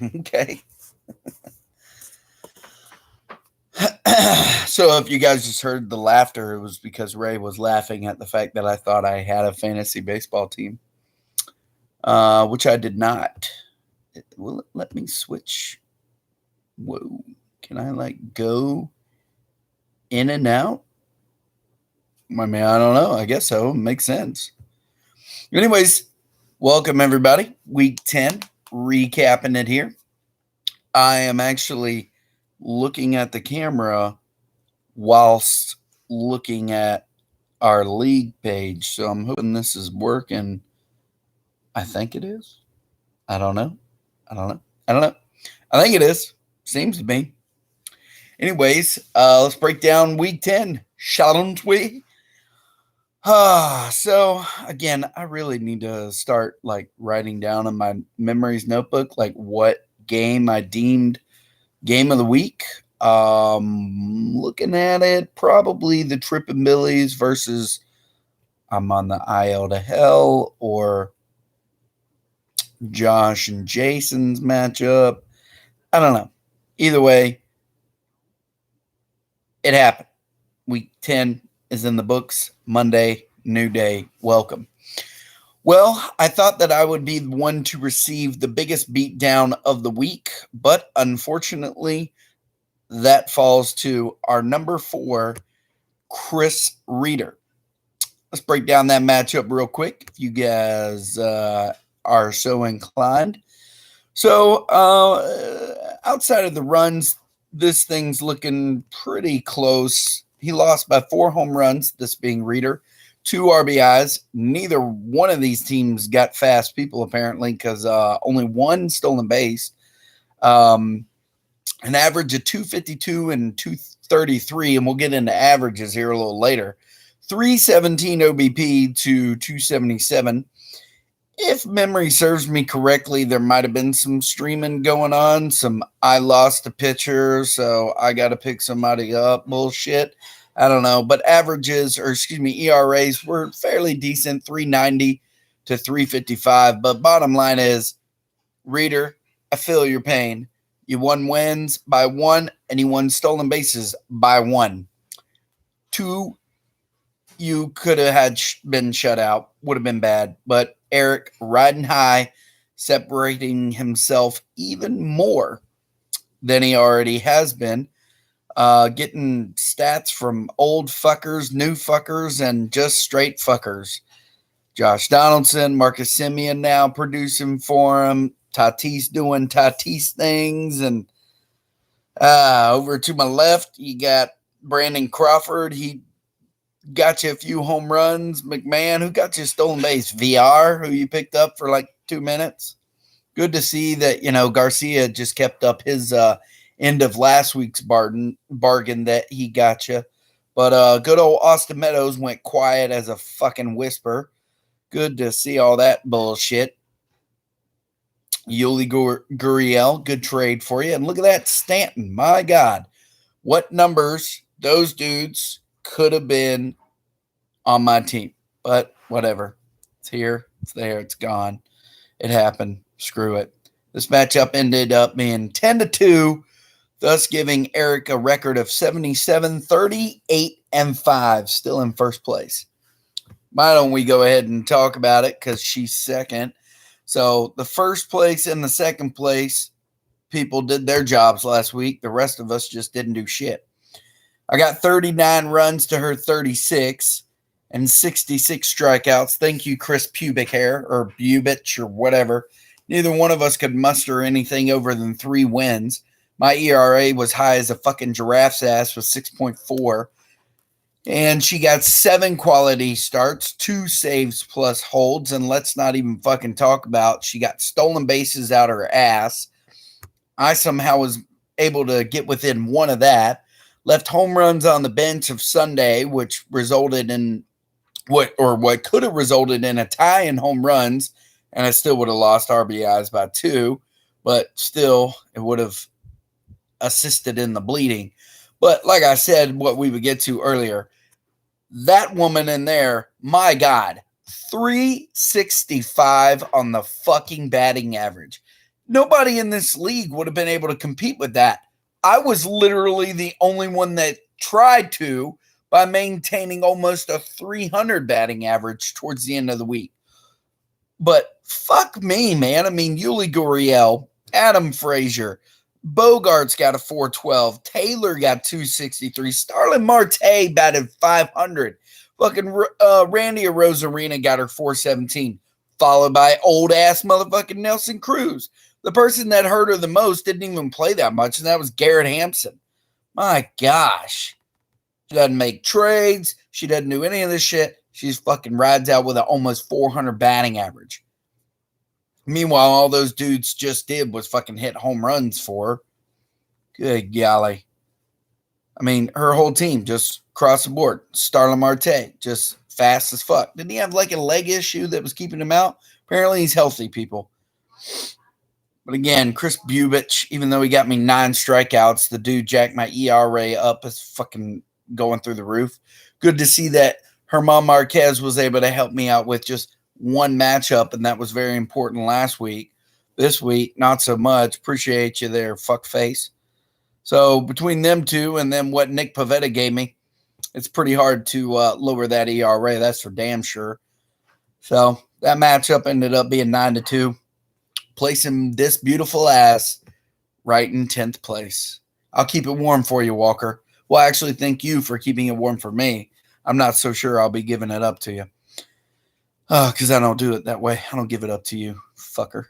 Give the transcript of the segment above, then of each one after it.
Okay. So if you guys just heard the laughter, it was because Ray was laughing at the fact that I thought I had a fantasy baseball team, which I did not. Will it let me switch? Whoa. Can I go in and out? I mean, I don't know. I guess so. Makes sense. Anyways, welcome everybody. Week 10, recapping it here. I am actually looking at the camera whilst looking at our league page. So I'm hoping this is working. I think it is. I don't know. I think it is. Seems to be. Anyways, let's break down week 10. Shallon't we? So again, I really need to start writing down in my memories notebook what game I deemed game of the week. Looking at it, probably the Trippin' Billies versus I'm on the IL to Hell, or Josh and Jason's matchup. I don't know. Either way, it happened. Week 10 is in the books. Monday, new day. Welcome. Well, I thought that I would be the one to receive the biggest beatdown of the week, but unfortunately, that falls to our number 4, Chris Reeder. Let's break down that matchup real quick if you guys are so inclined. So, outside of the runs, this thing's looking pretty close. He lost by 4 home runs, this being Reeder, 2 RBIs. Neither one of these teams got fast people, apparently, because only 1 stolen base. An average of 252 and 233, and we'll get into averages here a little later. 317 OBP to 277. If memory serves me correctly, there might have been some streaming going on, some I lost a pitcher, so I got to pick somebody up bullshit. I don't know, but ERAs were fairly decent, 390 to 355. But bottom line is, Reeder, I feel your pain. You won wins by 1, and you won stolen bases by 1. 2, you could have had been shut out. Would have been bad. But Eric riding high, separating himself even more than he already has been. Getting stats from old fuckers, new fuckers, and just straight fuckers. Josh Donaldson, Marcus Semien now producing for him. Tatis doing Tatis things. And over to my left, you got Brandon Crawford. He got you a few home runs. McMahon, who got you a stolen base? VR, who you picked up for 2 minutes. Good to see that, Garcia just kept up his end of last week's bargain that he got you. But good old Austin Meadows went quiet as a fucking whisper. Good to see all that bullshit. Yuli Gurriel, good trade for you. And look at that Stanton. My God. What numbers those dudes could have been on my team. But whatever. It's here. It's there. It's gone. It happened. Screw it. This matchup ended up being 10-2, thus giving Eric a record of 77, 38, and 5, still in first place. Why don't we go ahead and talk about it, because she's second. So the first place and the second place people did their jobs last week. The rest of us just didn't do shit. I got 39 runs to her 36 and 66 strikeouts. Thank you, Chris Pubic Hair, or Bubich, or whatever. Neither one of us could muster anything over than 3 wins. My ERA was high as a fucking giraffe's ass with 6.4. And she got 7 quality starts, 2 saves plus holds. And let's not even fucking talk about she got stolen bases out her ass. I somehow was able to get within 1 of that. Left home runs on the bench of Sunday, which resulted in what could have resulted in a tie in home runs. And I still would have lost RBIs by 2. But still, it would have assisted in the bleeding. But like I said, what we would get to earlier, that woman in there, my God, 365 on the fucking batting average. Nobody in this league would have been able to compete with that. I was literally the only one that tried to by maintaining almost a 300 batting average towards the end of the week. But fuck me, man. I mean, Yuli Gurriel, Adam Frazier, Bogart's got a 412. Taylor got 263. Starlin Marte batted 500. Fucking Randy Arozarena got her 417. Followed by old ass motherfucking Nelson Cruz. The person that hurt her the most didn't even play that much, and that was Garrett Hampson. My gosh. She doesn't make trades. She doesn't do any of this shit. She just fucking rides out with an almost 400 batting average. Meanwhile, all those dudes just did was fucking hit home runs for her. Good golly. I mean, her whole team just across the board. Starlin Marte, just fast as fuck. Didn't he have like a leg issue that was keeping him out? Apparently he's healthy, people. But again, Chris Bubich, even though he got me 9 strikeouts, the dude jacked my ERA up. It's fucking going through the roof. Good to see that German Marquez was able to help me out with just one matchup, and that was very important last week. This week, not so much. Appreciate you there, fuckface. So between them two and then what Nick Pivetta gave me, it's pretty hard to lower that ERA. That's for damn sure. So that matchup ended up being 9-2, placing this beautiful ass right in 10th place. I'll keep it warm for you, Walker. Well, actually, thank you for keeping it warm for me. I'm not so sure I'll be giving it up to you. Because I don't do it that way. I don't give it up to you, fucker.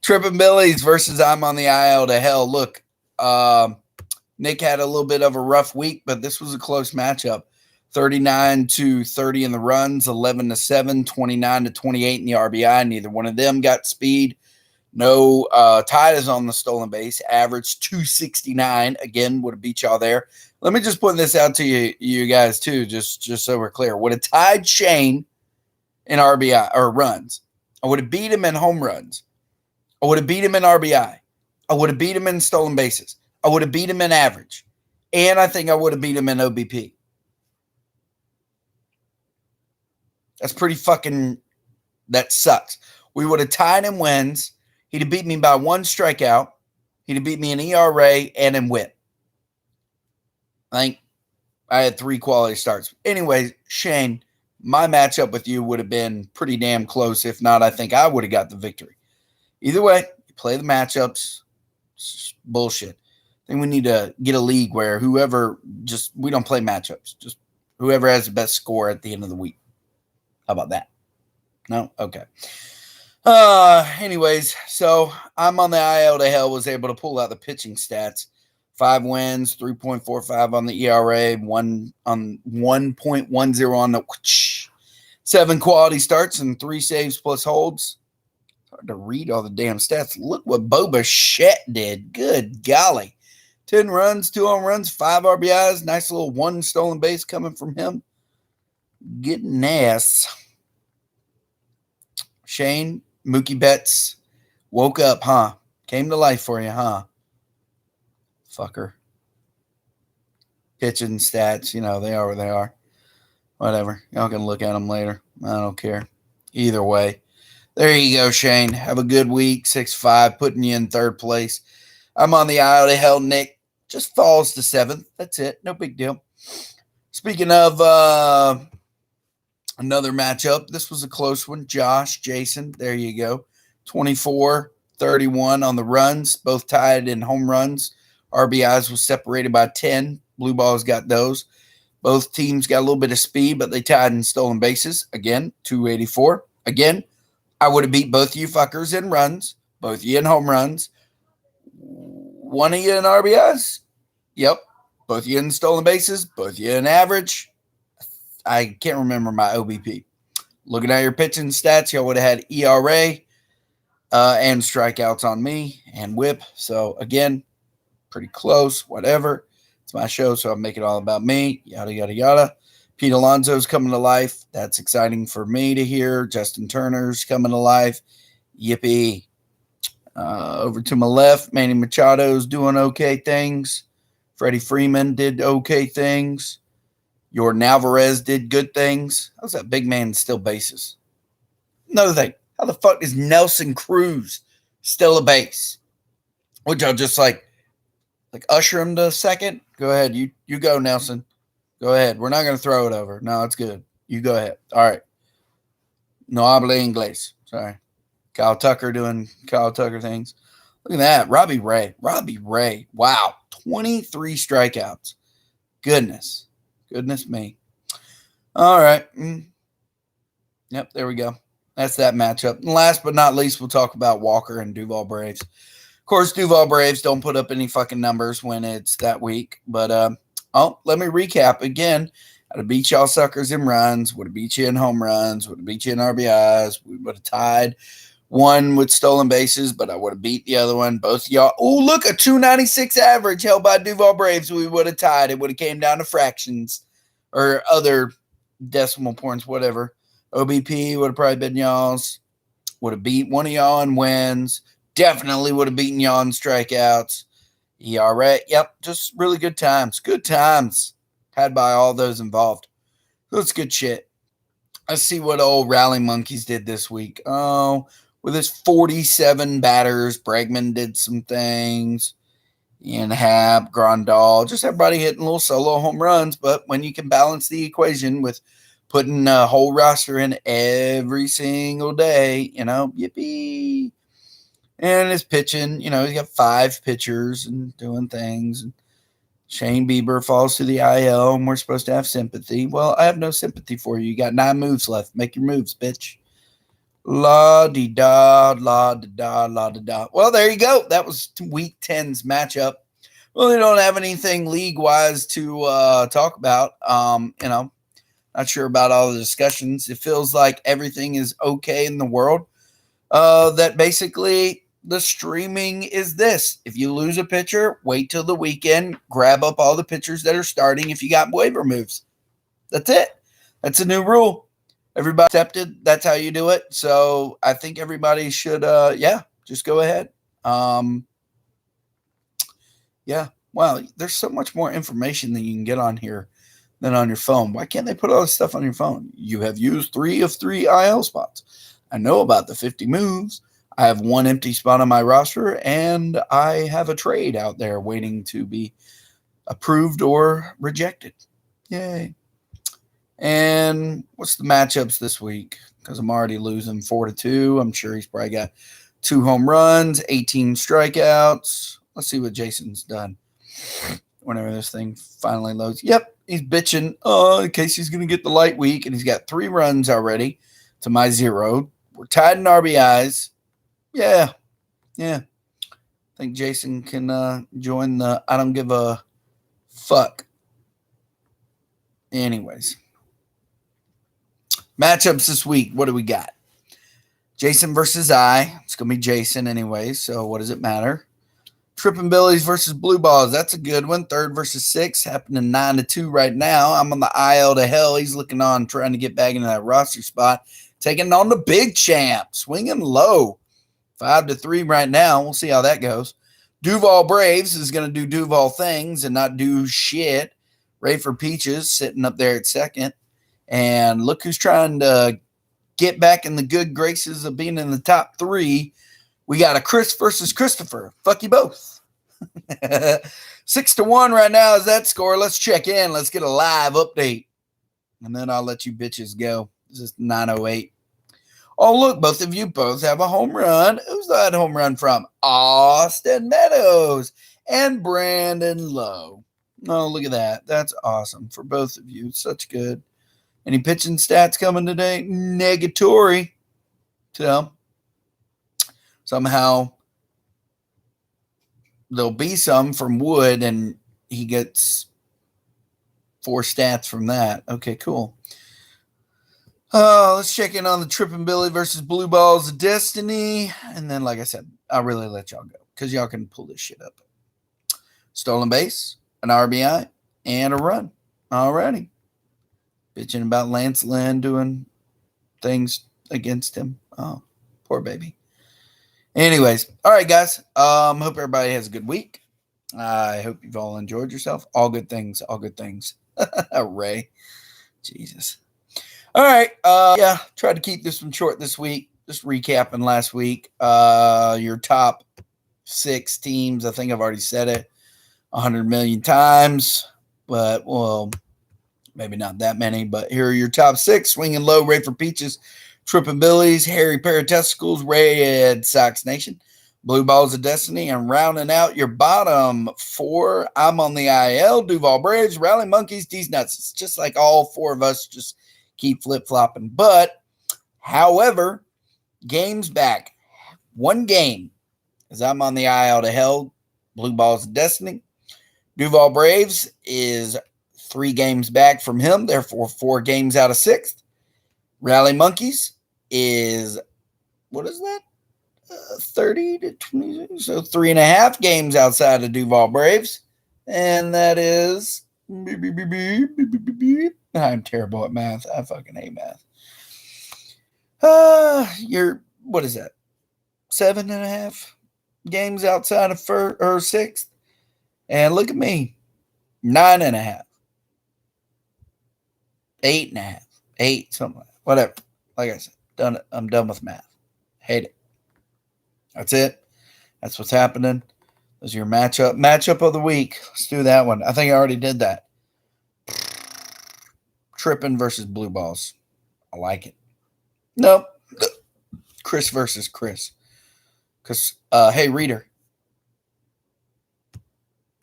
Trippin' Billies versus I'm on the IL to hell. Look, Nick had a little bit of a rough week, but this was a close matchup. 39-30 in the runs, 11-7, 29-28 in the RBI. Neither one of them got speed. No ties on the stolen base. Average 269. Again, would have beat y'all there. Let me just point this out to you guys too, just so we're clear. Would have tied Shane in RBI or runs. I would have beat him in home runs. I would have beat him in RBI. I would have beat him in stolen bases. I would have beat him in average. And I think I would have beat him in OBP. That's pretty fucking, that sucks. We would have tied in wins. He'd have beat me by 1 strikeout. He'd have beat me in ERA and in WHIP. I think I had 3 quality starts. Anyways, Shane, my matchup with you would have been pretty damn close. If not, I think I would have got the victory. Either way, you play the matchups. It's bullshit. I think we need to get a league where we don't play matchups. Just whoever has the best score at the end of the week. How about that? No? Okay. Anyways, so I'm on the IL to hell, was able to pull out the pitching stats. 5 wins, 3.45 on the ERA, 1 on 1.10 on the 7 quality starts and 3 saves plus holds. It's hard to read all the damn stats. Look what Boba Shett did. Good golly. 10 runs, 2 home runs, 5 RBIs. Nice little 1 stolen base coming from him. Getting ass. Shane, Mookie Betts woke up, huh? Came to life for you, huh? Fucker. Pitching stats, they are what they are. Whatever. Y'all can look at them later. I don't care. Either way. There you go, Shane. Have a good week. 6-5, putting you in 3rd place. I'm on the IL to hell. Nick just falls to 7th. That's it. No big deal. Speaking of another matchup, this was a close one. Josh, Jason, there you go. 24-31 on the runs, both tied in home runs. RBIs was separated by 10. Blue Balls got those. Both teams got a little bit of speed, but they tied in stolen bases. Again, 284. Again, I would have beat both you fuckers in runs, both you in home runs. One of you in RBIs. Yep. Both you in stolen bases, both you in average. I can't remember my OBP. Looking at your pitching stats, y'all would have had ERA and strikeouts on me and WHIP. So, again, pretty close, whatever. It's my show, so I'll make it all about me, yada, yada, yada. Pete Alonso's coming to life. That's exciting for me to hear. Justin Turner's coming to life. Yippee. Over to my left, Manny Machado's doing okay things. Freddie Freeman did okay things. Jordan Alvarez did good things. How's that big man still bases? Another thing, how the fuck is Nelson Cruz still a base, which I'll just like usher him to second. Go ahead. You go, Nelson. Go ahead. We're not going to throw it over. No, it's good. You go ahead. All right. No habla inglés. Sorry. Kyle Tucker doing Kyle Tucker things. Look at that. Robbie Ray. Robbie Ray. Wow. 23 strikeouts. Goodness. Goodness me. All right. Yep, there we go. That's that matchup. And last but not least, we'll talk about Walker and Duval Braves. Of course, Duval Braves don't put up any fucking numbers when it's that week. But, let me recap again. I'd have beat y'all suckers in runs. Would have beat you in home runs. Would have beat you in RBIs. We would have tied one with stolen bases, but I would have beat the other one. Both of y'all. Oh, look, a 296 average held by Duval Braves. We would have tied. It would have came down to fractions or other decimal points, whatever. OBP would have probably been y'all's. Would have beat one of y'all in wins. Definitely would have beaten y'all in strikeouts. ERA. Yep, just really good times. Good times had by all those involved. That's good shit. Let's see what old Rally Monkeys did this week. Oh, with his 47 batters, Bregman did some things. Ian Happ, Grandal, just everybody hitting little solo home runs. But when you can balance the equation with putting a whole roster in every single day, yippee. And his pitching, he's got 5 pitchers and doing things. And Shane Bieber falls to the IL, and we're supposed to have sympathy. Well, I have no sympathy for you. You got 9 moves left. Make your moves, bitch. La-di-da, la-di-da, la-di-da. Well, there you go. That was Week 10's matchup. Well, we don't have anything league-wise to talk about. Not sure about all the discussions. It feels like everything is okay in the world. That basically the streaming is this. If you lose a pitcher, wait till the weekend, grab up all the pitchers that are starting if you got waiver moves. That's it. That's a new rule. Everybody accepted. That's how you do it. So I think everybody should, just go ahead. Wow, there's so much more information that you can get on here than on your phone. Why can't they put all this stuff on your phone? You have used 3 of 3 IL spots. I know about the 50 moves. I have 1 empty spot on my roster, and I have a trade out there waiting to be approved or rejected. Yay. And what's the matchups this week? Because I'm already losing 4-2. I'm sure he's probably got 2 home runs, 18 strikeouts. Let's see what Jason's done whenever this thing finally loads. Yep, he's bitching in case he's going to get the light week, and he's got 3 runs already to my 0. We're tied in RBIs. Yeah. I think Jason can join the I don't give a fuck. Anyways. Matchups this week. What do we got? Jason versus I. It's going to be Jason anyway, so what does it matter? Trippin' Billies versus Blue Balls. That's a good one. 3rd versus 6th. Happening 9-2 right now. I'm on the IL to hell. He's looking on, trying to get back into that roster spot. Taking on the big champ. Swinging low. 5-3 right now. We'll see how that goes. Duval Braves is going to do Duval things and not do shit. Rayford Peaches sitting up there at 2nd. And look who's trying to get back in the good graces of being in the top 3. We got a Chris versus Christopher. Fuck you both. 6-1 right now is that score. Let's check in. Let's get a live update. And then I'll let you bitches go. This is 9:08. Oh, look, both of you both have a home run. Who's that home run from? Austin Meadows and Brandon Lowe. Oh, look at that. That's awesome for both of you. Such good. Any pitching stats coming today? Negatory. So, somehow there'll be some from Wood, and he gets 4 stats from that. Okay, cool. Let's check in on the Trippin' Billy versus Blue Balls of Destiny. And then, like I said, I'll really let y'all go because y'all can pull this shit up. Stolen base, an RBI, and a run. Alrighty. Bitching about Lance Lynn doing things against him. Oh, poor baby. Anyways, all right, guys. Hope everybody has a good week. I hope you've all enjoyed yourself. All good things. All good things. Ray. Jesus. All right. Tried to keep this one short this week. just recapping last week. Your top 6 teams. I think I've already said it 100 million times, but well, maybe not that many. But here are your top 6: Swinging Low, Ray for Peaches, Trippin' Billies, Harry Pair of Testicles, Red Sox Nation, Blue Balls of Destiny, and rounding out your bottom 4, I'm on the IL, Duval Braves, Rally Monkeys, D's Nuts. It's just like all 4 of us just keep flip-flopping. But, however, games back. 1 game, as I'm on the IL to hell, Blue Balls of Destiny. Duval Braves is 3 games back from him, therefore 4 games out of 6th. Rally Monkeys is, what is that? 30 to 20, so 3.5 games outside of Duval Braves. And that is, I'm terrible at math. I fucking hate math. You're, what is that? 7.5 games outside of 6th. And look at me, 9.5, 8.5, 8, something like that. Whatever. Like I said, done it. I'm done with math. Hate it. That's it. That's what's happening. Those are your matchup of the week. Let's do that one. I think I already did that. Trippin' versus Blue Balls. I like it. Nope. Chris versus Chris. Because, hey, reader.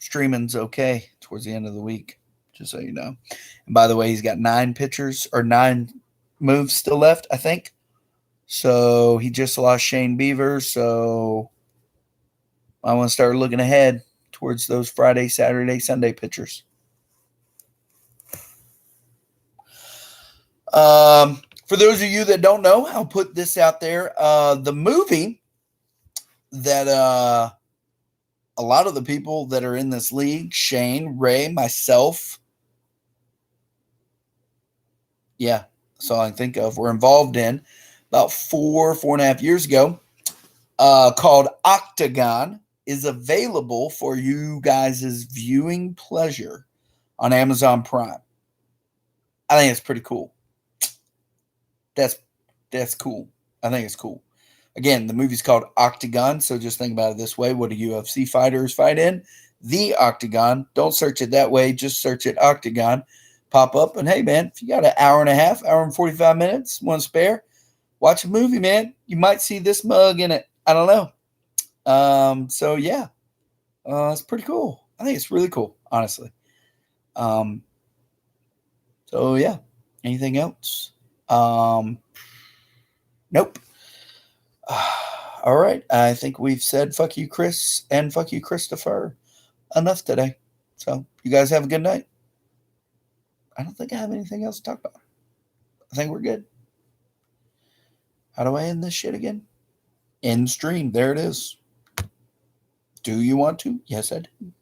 Streaming's okay towards the end of the week, just so you know. And by the way, he's got 9 pitchers or 9 moves still left, I think. So he just lost Shane Beaver. So I want to start looking ahead towards those Friday, Saturday, Sunday pitchers. For those of you that don't know, I'll put this out there. The movie that a lot of the people that are in this league, Shane, Ray, myself, yeah, that's all I can think of, were involved in about 4.5 years ago, called Octagon, is available for you guys' viewing pleasure on Amazon Prime. I think it's pretty cool. That's cool. I think it's cool. Again, the movie's called Octagon, so just think about it this way. What do UFC fighters fight in? The Octagon. Don't search it that way. Just search it Octagon. Pop up, and hey, man, if you got an hour and a half, hour and 45 minutes, one spare, watch a movie, man. You might see this mug in it. I don't know. So, yeah. It's pretty cool. I think it's really cool, honestly. So, yeah. Anything else? Nope. All right. I think we've said fuck you, Chris, and fuck you, Christopher, enough today. So you guys have a good night. I don't think I have anything else to talk about. I think we're good. How do I end this shit again? End stream. There it is. Do you want to? Yes, I do.